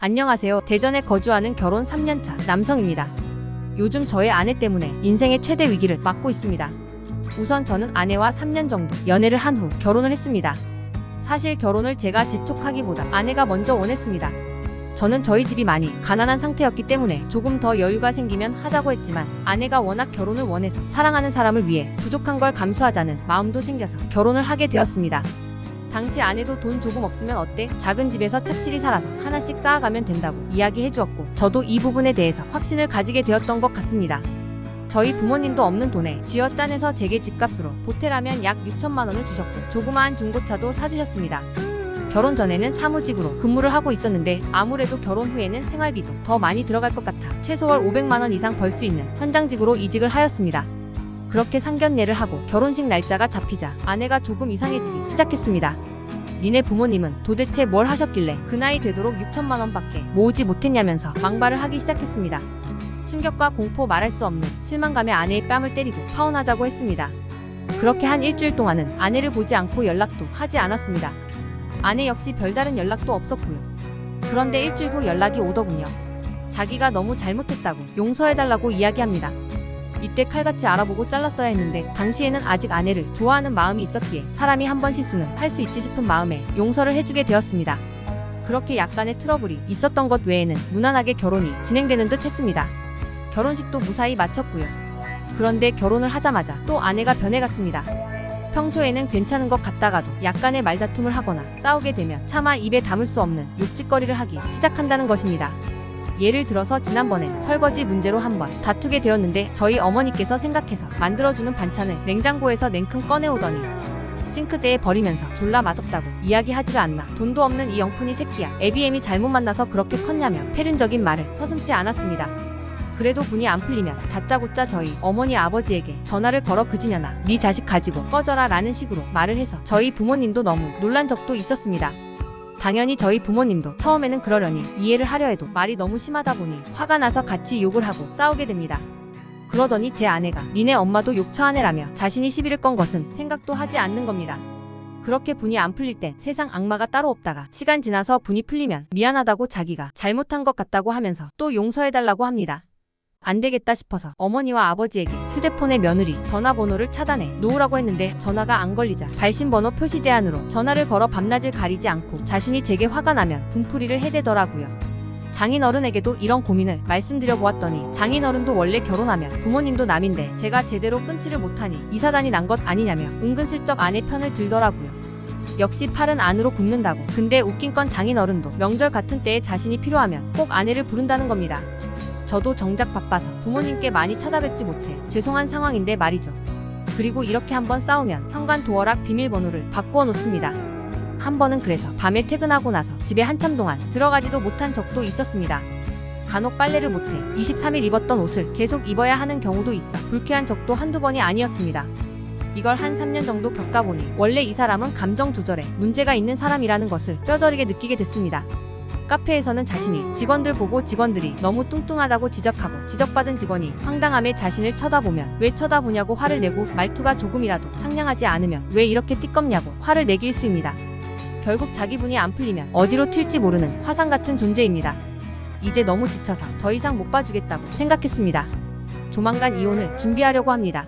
안녕하세요. 대전에 거주하는 결혼 3년차 남성입니다. 요즘 저의 아내 때문에 인생의 최대 위기를 맞고 있습니다. 우선 저는 아내와 3년 정도 연애를 한 후 결혼을 했습니다. 사실 결혼을 제가 재촉하기보다 아내가 먼저 원했습니다. 저는 저희 집이 많이 가난한 상태였기 때문에 조금 더 여유가 생기면 하자고 했지만 아내가 워낙 결혼을 원해서 사랑하는 사람을 위해 부족한 걸 감수하자는 마음도 생겨서 결혼을 하게 되었습니다. 당시 아내도 돈 조금 없으면 어때? 작은 집에서 착실히 살아서 하나씩 쌓아가면 된다고 이야기해주었고 저도 이 부분에 대해서 확신을 가지게 되었던 것 같습니다. 저희 부모님도 없는 돈에 쥐어짜내서 제게 집값으로 보태라면 약 6천만 원을 주셨고 조그마한 중고차도 사주셨습니다. 결혼 전에는 사무직으로 근무를 하고 있었는데 아무래도 결혼 후에는 생활비도 더 많이 들어갈 것 같아 최소월 500만 원 이상 벌 수 있는 현장직으로 이직을 하였습니다. 그렇게 상견례를 하고 결혼식 날짜가 잡히자 아내가 조금 이상해지기 시작했습니다. 니네 부모님은 도대체 뭘 하셨길래 그 나이 되도록 6천만 원밖에 모으지 못했냐면서 막말을 하기 시작했습니다. 충격과 공포 말할 수 없는 실망감에 아내의 뺨을 때리고 파혼하자고 했습니다. 그렇게 한 일주일 동안은 아내를 보지 않고 연락도 하지 않았습니다. 아내 역시 별다른 연락도 없었고요. 그런데 일주일 후 연락이 오더군요. 자기가 너무 잘못했다고 용서해달라고 이야기합니다. 이때 칼같이 알아보고 잘랐어야 했는데 당시에는 아직 아내를 좋아하는 마음이 있었기에 사람이 한 번 실수는 할 수 있지 싶은 마음에 용서를 해주게 되었습니다. 그렇게 약간의 트러블이 있었던 것 외에는 무난하게 결혼이 진행되는 듯 했습니다. 결혼식도 무사히 마쳤고요. 그런데 결혼을 하자마자 또 아내가 변해갔습니다. 평소에는 괜찮은 것 같다가도 약간의 말다툼을 하거나 싸우게 되면 차마 입에 담을 수 없는 욕짓거리를 하기 시작한다는 것입니다. 예를 들어서 지난번엔 설거지 문제로 한번 다투게 되었는데 저희 어머니께서 생각해서 만들어주는 반찬을 냉장고에서 냉큼 꺼내오더니 싱크대에 버리면서 졸라 맛없다고 이야기하지를 않나 돈도 없는 이 영푼이 새끼야 애비애미 잘못 만나서 그렇게 컸냐며 패륜적인 말을 서슴지 않았습니다. 그래도 분이 안 풀리면 다짜고짜 저희 어머니 아버지에게 전화를 걸어 그지년아 네 자식 가지고 꺼져라 라는 식으로 말을 해서 저희 부모님도 너무 놀란 적도 있었습니다. 당연히 저희 부모님도 처음에는 그러려니 이해를 하려 해도 말이 너무 심하다 보니 화가 나서 같이 욕을 하고 싸우게 됩니다. 그러더니 제 아내가 니네 엄마도 욕 처하네라며 자신이 시비를 건 것은 생각도 하지 않는 겁니다. 그렇게 분이 안 풀릴 땐 세상 악마가 따로 없다가 시간 지나서 분이 풀리면 미안하다고 자기가 잘못한 것 같다고 하면서 또 용서해달라고 합니다. 안 되겠다 싶어서 어머니와 아버지에게 휴대폰의 며느리 전화번호를 차단해 놓으라고 했는데 전화가 안 걸리자 발신번호 표시 제한으로 전화를 걸어 밤낮을 가리지 않고 자신이 제게 화가 나면 분풀이를 해대더라고요. 장인어른에게도 이런 고민을 말씀드려 보았더니 장인어른도 원래 결혼하면 부모님도 남인데 제가 제대로 끊지를 못하니 이 사단이 난 것 아니냐며 은근슬쩍 아내 편을 들더라고요. 역시 팔은 안으로 굽는다고. 근데 웃긴 건 장인어른도 명절 같은 때에 자신이 필요하면 꼭 아내를 부른다는 겁니다. 저도 정작 바빠서 부모님께 많이 찾아뵙지 못해 죄송한 상황인데 말이죠. 그리고 이렇게 한번 싸우면 현관 도어락 비밀번호를 바꾸어 놓습니다. 한 번은 그래서 밤에 퇴근하고 나서 집에 한참 동안 들어가지도 못한 적도 있었습니다. 간혹 빨래를 못해 23일 입었던 옷을 계속 입어야 하는 경우도 있어 불쾌한 적도 한두 번이 아니었습니다. 이걸 한 3년 정도 겪어보니 원래 이 사람은 감정 조절에 문제가 있는 사람이라는 것을 뼈저리게 느끼게 됐습니다. 카페에서는 자신이 직원들 보고 직원들이 너무 뚱뚱하다고 지적하고 지적받은 직원이 황당함에 자신을 쳐다보면 왜 쳐다보냐고 화를 내고 말투가 조금이라도 상냥하지 않으면 왜 이렇게 띠껍냐고 화를 내기 일쑤입니다. 결국 자기 분이 안 풀리면 어디로 튈지 모르는 화상 같은 존재입니다. 이제 너무 지쳐서 더 이상 못 봐주겠다고 생각했습니다. 조만간 이혼을 준비하려고 합니다.